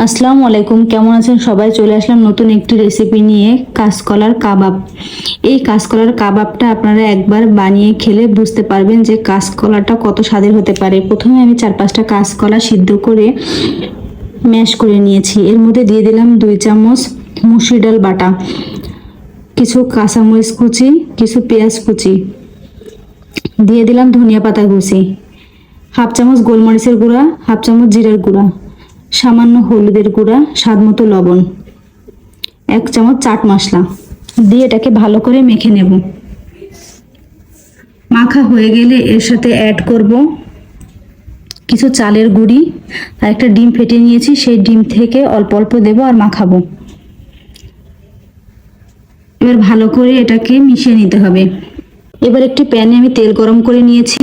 আসসালামু আলাইকুম, কেমন আছেন সবাই? চলে আসলাম নতুন একটি রেসিপি নিয়ে, কাঁচকলার কাবাব। এই কাঁচকলার কাবাবটা আপনারা একবার বানিয়ে খেলে বুঝতে পারবেন যে কাঁচকলাটা কত স্বাদের হতে পারে। প্রথমে আমি 4-5টা কাঁচকলা সিদ্ধ করে ম্যাশ করে নিয়েছি। এর মধ্যে দিয়ে দিলাম 2 চামচ মুসুর ডাল বাটা, কিছু কাঁচামরিচ কুচি, কিছু পেঁয়াজ কুচি, দিয়ে দিলাম ধনিয়া পাতা কুচি, 1/2 চামচ গোলমরিচের গুঁড়া, 1/2 চামচ জিরার গুঁড়া, সামান্য হলুদের গুঁড়া, স্বাদ মতো লবণ, 1 চামচ চাট মশলা দিয়ে এটাকে ভালো করে মেখে নেব। মাখা হয়ে গেলে এর সাথে অ্যাড করব কিছু চালের গুঁড়ি আর একটা ডিম ফেটে নিয়েছি, সেই ডিম থেকে অল্প অল্প দেব আর মাখাবো। এবার ভালো করে এটাকে মিশিয়ে নিতে হবে। এবার একটি প্যানে আমি তেল গরম করে নিয়েছি।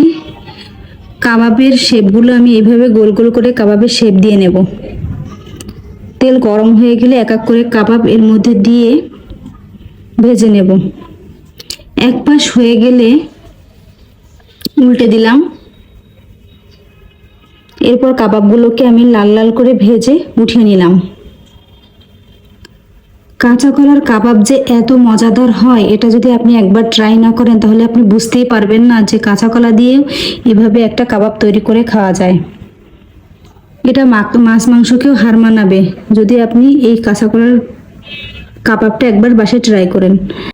কাবাবের শেপগুলো আমি এইভাবে গোল গোল করে কাবাবের শেপ দিয়ে নেব। তেল গরম হয়ে গেলে এক এক করে কাবাব এর মধ্যে দিয়ে ভেজে নেব। এক পাশ হয়ে গেলে উল্টে দিলাম। এরপর কাবাবগুলোকে আমি লাল লাল করে ভেজে উঠিয়ে নিলাম। কাঁচা কলার কাবাব যে এত মজাদার হয়, এটা যদি আপনি একবার ট্রাই না করেন তাহলে আপনি বুঝতেই পারবেন না যে কাঁচা কলা দিয়েও এভাবে একটা কাবাব তৈরি করে খাওয়া যায়। এটা মাছ মাংসকেও হার মানাবে যদি আপনি এই কাঁচা কলার কাবাবটা একবার বাসায় ট্রাই করেন।